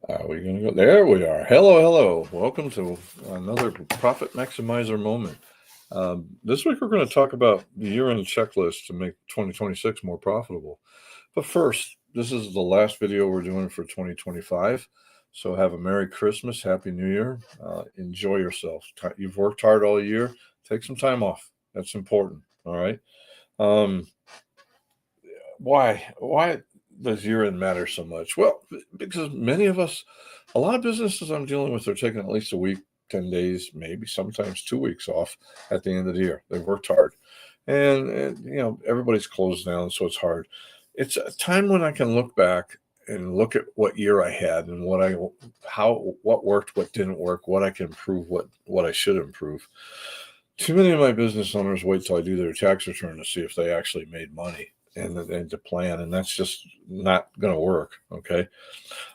Are we going to go? There we are. Hello, hello. Welcome to another Profit Maximizer moment. This week we're going to talk about the year-end checklist to make 2026 more profitable. But first, this is the last video we're doing for 2025. So have a Merry Christmas, Happy New Year. Enjoy yourself. You've worked hard all year. Take some time off. That's important. All right. Um, why does year-end matter so much? Well, because many of us, a lot of businesses I'm dealing with are taking at least a week, 10 days, maybe sometimes 2 weeks off at the end of the year. They've worked hard. And everybody's closed down, so it's hard. It's a time when I can look back and look at what year I had and what worked, what didn't work, what I can improve, what I should improve. Too many of my business owners wait till I do their tax return to see if they actually made money and to plan, and that's just not going to work. Okay,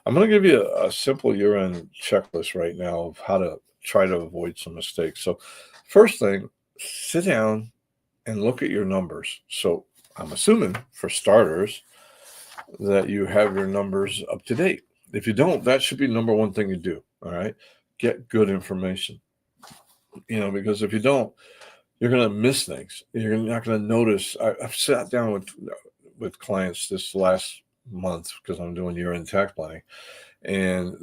I'm going to give you a simple year-end checklist right now of how to try to avoid some mistakes. So, first thing, sit down and look at your numbers. So, I'm assuming for starters that you have your numbers up to date. If you don't, that should be number one thing you do. All right, get good information. Because if you don't, you're going to miss things. You're not going to notice. I've sat down with clients this last month because I'm doing year-end tax planning, and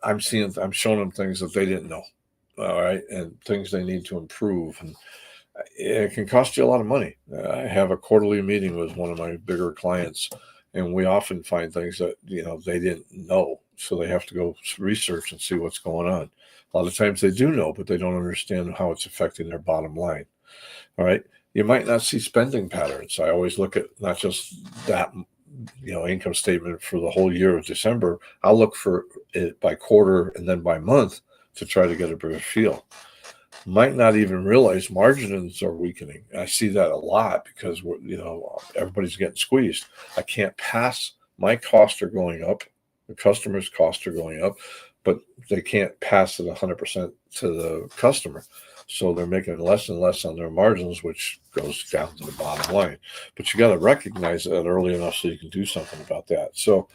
I'm showing them things that they didn't know. All right, and things they need to improve, and it can cost you a lot of money. I have a quarterly meeting with one of my bigger clients, and we often find things that they didn't know, so they have to go research and see what's going on. A lot of times they do know, but they don't understand how it's affecting their bottom line. All right. You might not see spending patterns. I always look at not just that, income statement for the whole year of December. I'll look for it by quarter and then by month to try to get a better feel. Might not even realize margins are weakening. I see that a lot because everybody's getting squeezed. I can't pass. My costs are going up. The customer's costs are going up, but they can't pass it 100% to the customer. So they're making less and less on their margins, which goes down to the bottom line. But you got to recognize that early enough so you can do something about that. So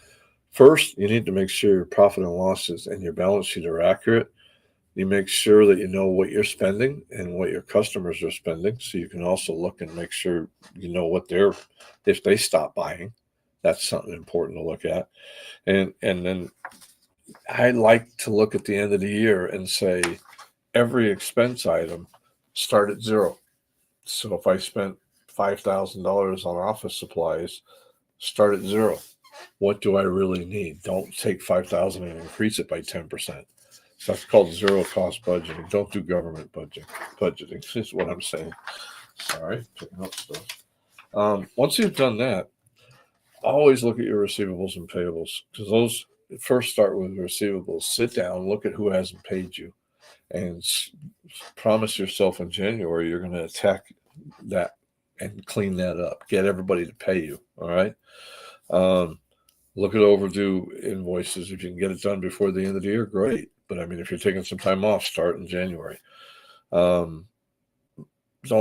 first, you need to make sure your profit and losses and your balance sheet are accurate. You make sure that you know what you're spending and what your customers are spending. So you can also look and make sure you know if they stop buying. That's something important to look at. And then I like to look at the end of the year and say, every expense item start at zero. So if I spent $5,000 on office supplies, start at zero. What do I really need? Don't take 5,000 and increase it by 10%. So that's called zero cost budgeting. Don't do government budgeting. Is what I'm saying. Sorry, picking up stuff. Once you've done that, always look at your receivables and payables, because those first start with receivables. Sit down, look at who hasn't paid you, and promise yourself in January you're going to attack that and clean that up. Get everybody to pay you. All right. Look at overdue invoices. If you can get it done before the end of the year, great. But I mean, if you're taking some time off, start in January. Don't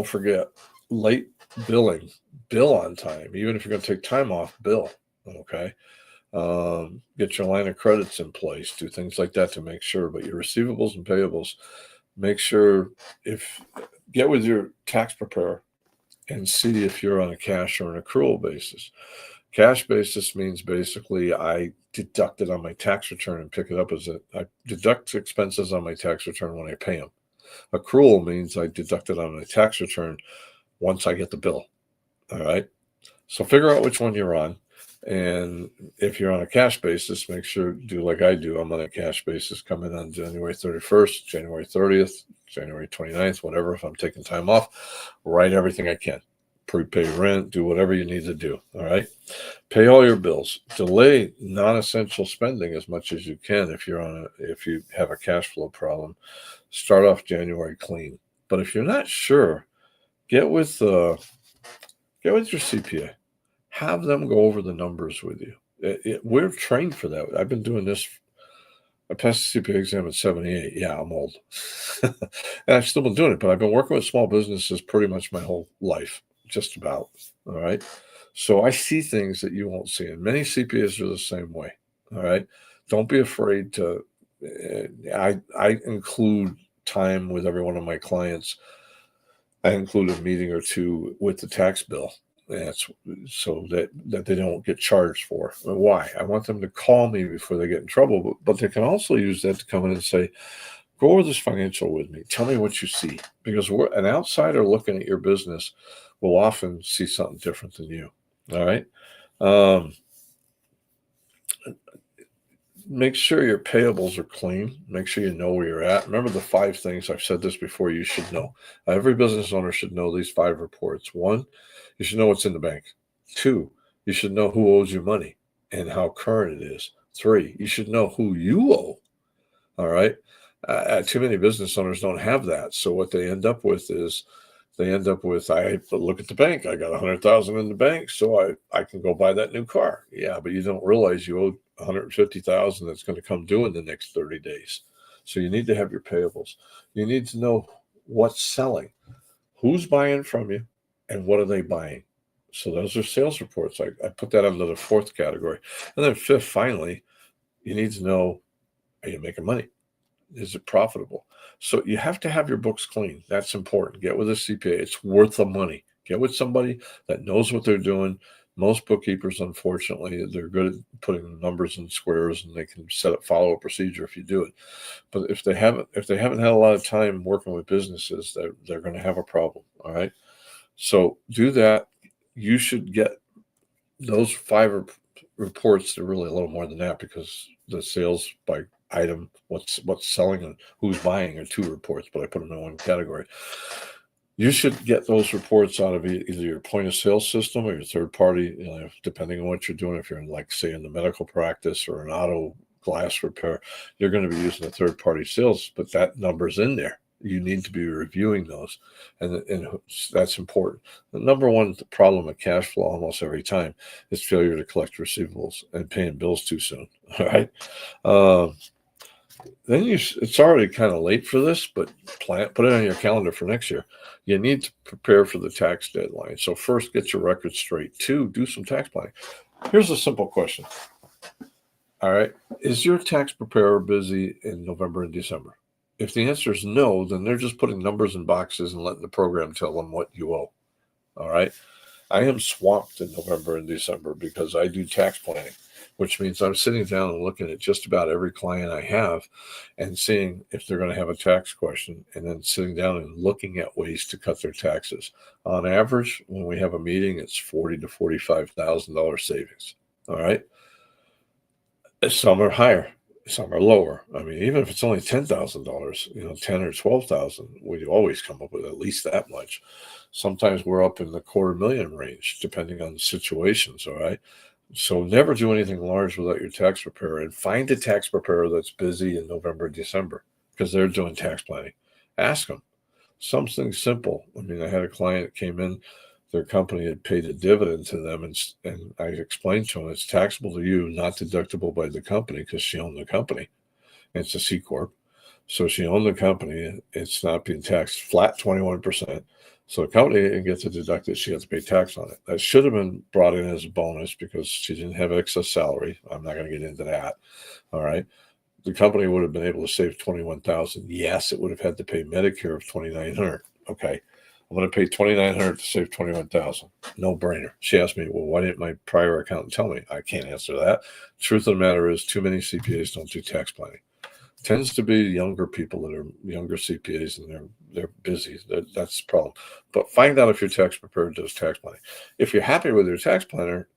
forget late billing. Bill on time. Even if you're going to take time off, bill. Okay. Get your line of credits in place. Do things like that to make sure. But your receivables and payables, make sure get with your tax preparer and see if you're on a cash or an accrual basis. Cash basis means basically I deduct it on my tax return and pick it up I deduct expenses on my tax return when I pay them. Accrual means I deduct it on my tax return once I get the bill. All right. So figure out which one you're on. And if you're on a cash basis, make sure do like I do. I'm on a cash basis. Come in on January 31st, January 30th, January 29th, whatever. If I'm taking time off, write everything I can. Prepay rent, do whatever you need to do. All right. Pay all your bills. Delay non-essential spending as much as you can if you have a cash flow problem. Start off January clean. But if you're not sure, get with your CPA. Have them go over the numbers with you. We're trained for that. I've been doing this. I passed the CPA exam at 78. Yeah, I'm old. And I've still been doing it, but I've been working with small businesses pretty much my whole life, just about. All right. So I see things that you won't see. And many CPAs are the same way. All right. Don't be afraid to. I include time with every one of my clients. I include a meeting or two with the tax bill. That's so that they don't get charged for. Why? I want them to call me before they get in trouble, but they can also use that to come in and say, go over this financial with me. Tell me what you see. Because an outsider looking at your business will often see something different than you. All right. Um, make sure your payables are clean. Make sure you know where you're at. Remember the 5 things. I've said this before, you should know. Every business owner should know these 5 reports. 1, you should know what's in the bank. 2, you should know who owes you money and how current it is. 3, you should know who you owe. All right. Too many business owners don't have that. So what they end up with is I look at the bank. I got 100,000 in the bank, so I can go buy that new car. Yeah, but you don't realize you owe 150,000 that's going to come due in the next 30 days. So you need to have your payables. You need to know what's selling, who's buying from you, and what are they buying. So those are sales reports. I put that under the 4th category. And then 5th, finally, you need to know, are you making money? Is it profitable? So you have to have your books clean. That's important. Get with a CPA. It's worth the money. Get with somebody that knows what they're doing. Most bookkeepers, unfortunately, they're good at putting numbers in squares, and they can follow a procedure if you do it. But if they haven't had a lot of time working with businesses, they're going to have a problem. All right. So do that. You should get those 5 reports. They're really a little more than that, because the sales by item, what's selling and who's buying, are 2 reports, but I put them in 1 category. You should get those reports out of either your point of sale system or your third party, depending on what you're doing. If you're in, like, say, in the medical practice or an auto glass repair, you're going to be using a third party sales, but that number's in there. You need to be reviewing those, and that's important. The number one problem with cash flow almost every time is failure to collect receivables and paying bills too soon. All right. Then it's already kind of late for this, but put it on your calendar for next year. You need to prepare for the tax deadline. So first, get your records straight. 2, do some tax planning. Here's a simple question. All right. Is your tax preparer busy in November and December? If the answer is no, then they're just putting numbers in boxes and letting the program tell them what you owe. All right. I am swamped in November and December because I do tax planning, which means I'm sitting down and looking at just about every client I have and seeing if they're going to have a tax question, and then sitting down and looking at ways to cut their taxes. On average, when we have a meeting, it's $40,000 to $45,000 savings. All right. Some are higher, some are lower. I mean, even if it's only $10,000, 10 or 12,000, we always come up with at least that much. Sometimes we're up in the $250,000 range, depending on the situations. All right. So never do anything large without your tax preparer, and find a tax preparer that's busy in November, December, because they're doing tax planning. Ask them something simple. I mean, I had a client that came in, their company had paid a dividend to them, and I explained to them it's taxable to you, not deductible by the company, because she owned the company. It's a C corp, so she owned the company. It's not being taxed flat 21%. So the company didn't get to deduct it. She had to pay tax on it. That should have been brought in as a bonus because she didn't have excess salary. I'm not going to get into that. All right. The company would have been able to save $21,000. Yes, it would have had to pay Medicare of $2,900. Okay. I'm going to pay $2,900 to save $21,000. No brainer. She asked me, well, why didn't my prior accountant tell me? I can't answer that. Truth of the matter is, too many CPAs don't do tax planning. Tends to be younger people that are younger CPAs, and they're busy. That's the problem. But find out if your tax preparer does tax planning. If you're happy with your tax planner,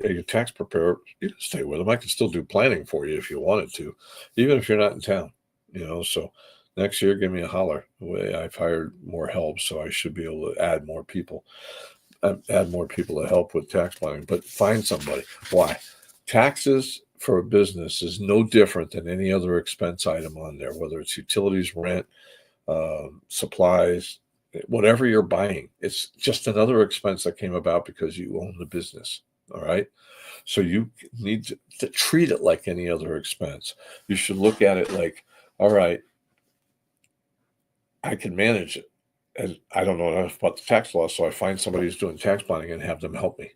your tax preparer, you can stay with them. I can still do planning for you if you wanted to, even if you're not in town. So next year, give me a holler. I've hired more help, so I should be able to add more people to help with tax planning. But find somebody. Why? Taxes for a business is no different than any other expense item on there, whether it's utilities, rent, supplies, whatever you're buying. It's just another expense that came about because you own the business. All right. So you need to treat it like any other expense. You should look at it like, all right, I can manage it. And I don't know enough about the tax law, so I find somebody who's doing tax planning and have them help me.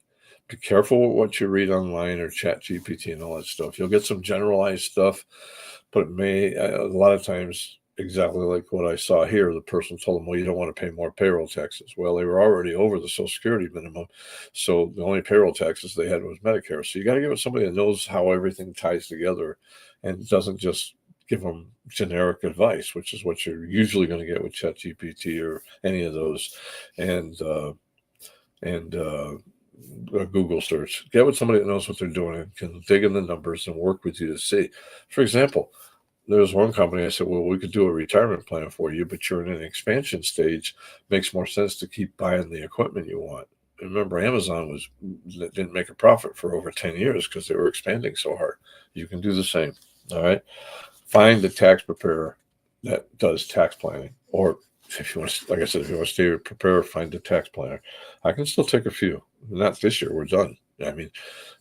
Be careful with what you read online or chat GPT and all that stuff. You'll get some generalized stuff, but it may, a lot of times, exactly like what I saw here, the person told them, well, you don't want to pay more payroll taxes. Well, they were already over the Social Security minimum. So the only payroll taxes they had was Medicare. So you got to give it somebody that knows how everything ties together and doesn't just give them generic advice, which is what you're usually going to get with ChatGPT or any of those. And a Google search. Get with somebody that knows what they're doing and can dig in the numbers and work with you to see. For example, there was one company I said, well, we could do a retirement plan for you, but you're in an expansion stage. Makes more sense to keep buying the equipment you want. Remember, Amazon didn't make a profit for over 10 years because they were expanding so hard. You can do the same. All right. Find a tax preparer that does tax planning, or if you want to, like I said, if you want to stay a preparer, find a tax planner. I can still take a few. Not this year. We're done. I mean,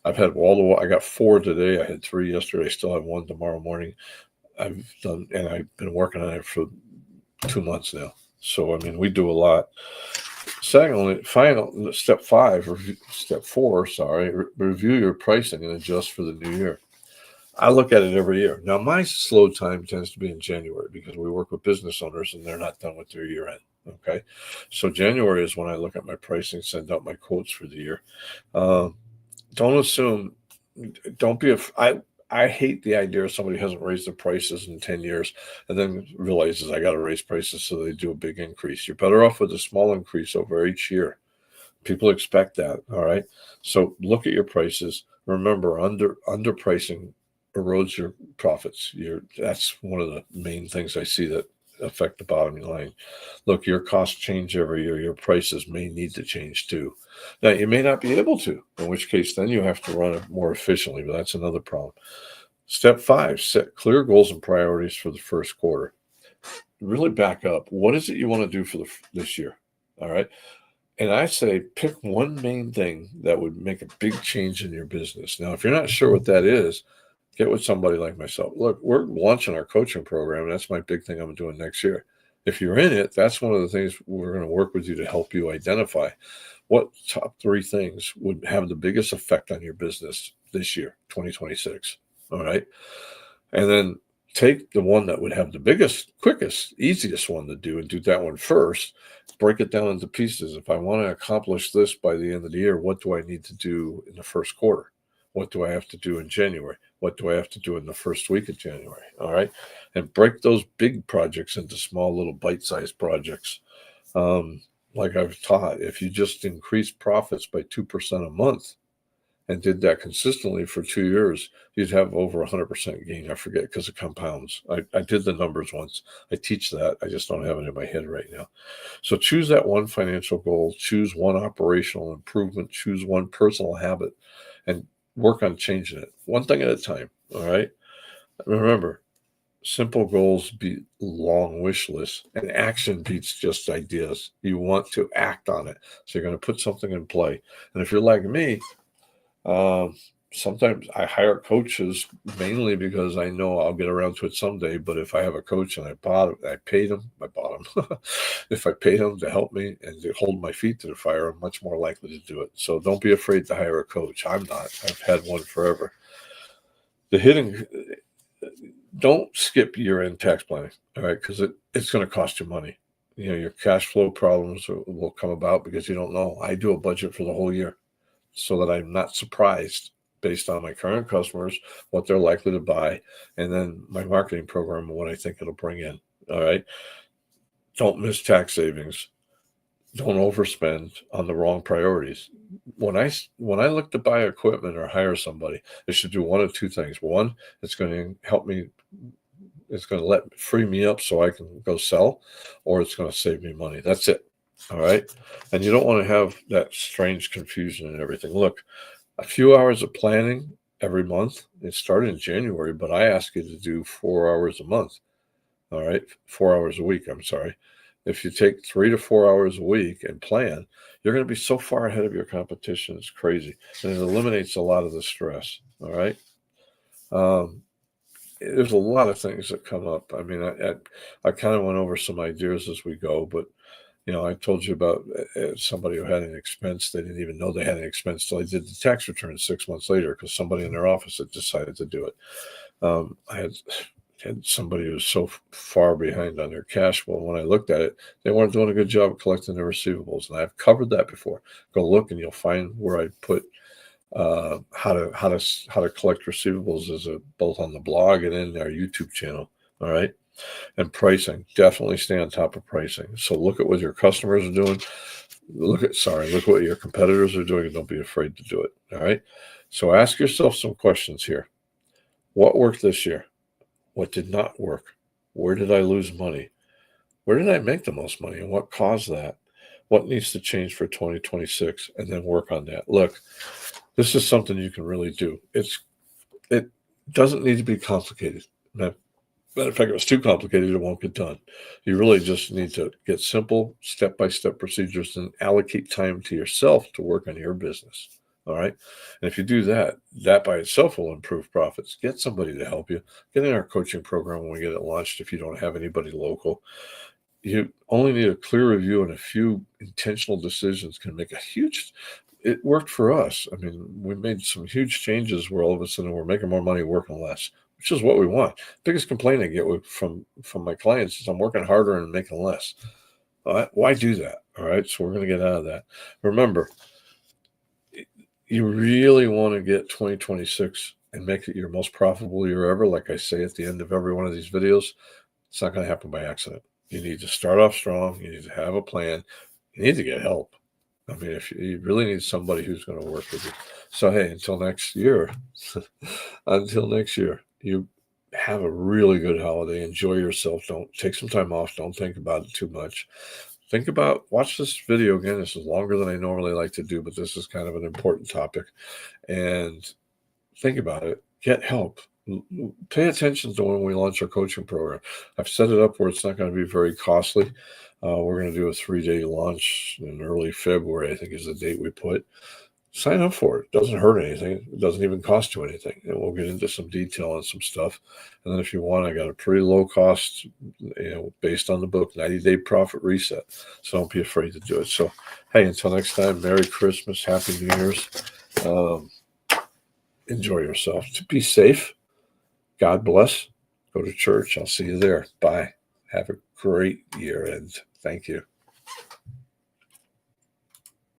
I've had I got 4 today. I had 3 yesterday. I still have 1 tomorrow morning. I've done, and I've been working on it for 2 months now. So, I mean, we do a lot. Secondly, step 4, review your pricing and adjust for the new year. I look at it every year. Now, my slow time tends to be in January because we work with business owners and they're not done with their year end. Okay. So January is when I look at my pricing, send out my quotes for the year. Don't assume, don't be, I hate the idea of somebody hasn't raised their prices in 10 years and then realizes I got to raise prices. So they do a big increase. You're better off with a small increase over each year. People expect that. All right. So look at your prices. Remember, underpricing erodes your profits. That's one of the main things I see that affect the bottom line. Look, your costs change every year. Your prices may need to change too. Now, you may not be able to, in which case then you have to run it more efficiently, but that's another problem. Step 5, set clear goals and priorities for the first quarter. Really back up. What is it you want to do for this year? All right. And I say pick one main thing that would make a big change in your business. Now, if you're not sure what that is, get with somebody like myself. Look, we're launching our coaching program. That's my big thing I'm doing next year. If you're in it, that's one of the things we're going to work with you to help you identify what top 3 things would have the biggest effect on your business this year, 2026. All right. And then take the one that would have the biggest, quickest, easiest one to do and do that one first. Break it down into pieces. If I want to accomplish this by the end of the year, what do I need to do in the first quarter? What do I have to do in January? What do I have to do in the first week of January? All right. And break those big projects into small little bite-sized projects. Like I've taught, if you just increase profits by 2% a month and did that consistently for 2 years, you'd have over 100% gain. I forget because it compounds. I did the numbers once. I teach that. I just don't have it in my head right now. So choose that one financial goal, choose one operational improvement, choose one personal habit, and work on changing it one thing at a time. All right. Remember, simple goals beat long wish lists, and action beats just ideas. You want to act on it. So you're going to put something in play. And if you're like me, sometimes I hire coaches mainly because I know I'll get around to it someday. But if I have a coach and I paid them. If I paid them to help me and to hold my feet to the fire, I'm much more likely to do it. So don't be afraid to hire a coach. I'm not. I've had one forever. Don't skip year-end tax planning, all right? Because it's going to cost you money. Your cash flow problems will come about because you don't know. I do a budget for the whole year so that I'm not surprised based on my current customers, what they're likely to buy, and then my marketing program and what I think it'll bring in. All right. Don't miss tax savings. Don't overspend on the wrong priorities. When I look to buy equipment or hire somebody, they should do one of 2 things. One, it's going to help me. It's going to free me up so I can go sell, or it's going to save me money. That's it. All right. And you don't want to have that strange confusion and everything. Look, a few hours of planning every month. It started in January, but I ask you to do 4 hours a month. All right. 4 hours a week. I'm sorry. If you take 3 to 4 hours a week and plan, you're going to be so far ahead of your competition. It's crazy. And it eliminates a lot of the stress. All right. There's a lot of things that come up. I mean, I kind of went over some ideas as we go, but I told you about somebody who had an expense. They didn't even know they had an expense till they did the tax return 6 months later because somebody in their office had decided to do it. I had somebody who was so far behind on their cash flow. When I looked at it, they weren't doing a good job of collecting their receivables, and I've covered that before. Go look, and you'll find where I put how to collect receivables both on the blog and in our YouTube channel. All right. And pricing, definitely stay on top of pricing. So look at what your customers are doing. Look what your competitors are doing, and don't be afraid to do it. All right. So ask yourself some questions here. What worked this year? What did not work? Where did I lose money? Where did I make the most money, and what caused that? What needs to change for 2026? And then work on that. Look, this is something you can really do. It doesn't need to be complicated. Matter of fact, if it's too complicated, it won't get done. You really just need to get simple step-by-step procedures and allocate time to yourself to work on your business. All right. And if you do that, that by itself will improve profits. Get somebody to help you. Get in our coaching program when we get it launched if you don't have anybody local. You only need a clear review and a few intentional decisions can make a huge. It worked for us. I mean, we made some huge changes where all of a sudden we're making more money working less, which is what we want. Biggest complaint I get from my clients is I'm working harder and making less. Why do that? All right. So we're going to get out of that. Remember, you really want to get 2026 and make it your most profitable year ever. Like I say at the end of every one of these videos, it's not going to happen by accident. You need to start off strong. You need to have a plan. You need to get help. I mean, if you really need somebody who's going to work with you. So, hey, until next year, you have a really good holiday. Enjoy yourself. Don't take some time off. Don't think about it too much. Watch this video again. This is longer than I normally like to do, but this is kind of an important topic. And think about it. Get help. Pay attention to when we launch our coaching program. I've set it up where it's not going to be very costly. We're going to do a 3-day launch in early February, I think is the date we put. Sign up for it. It doesn't hurt anything. It doesn't even cost you anything. And we'll get into some detail on some stuff. And then if you want, I got a pretty low cost, based on the book, 90-day profit reset. So don't be afraid to do it. So, hey, until next time, Merry Christmas, Happy New Year's. Enjoy yourself. Be safe. God bless. Go to church. I'll see you there. Bye. Have a great year, and thank you.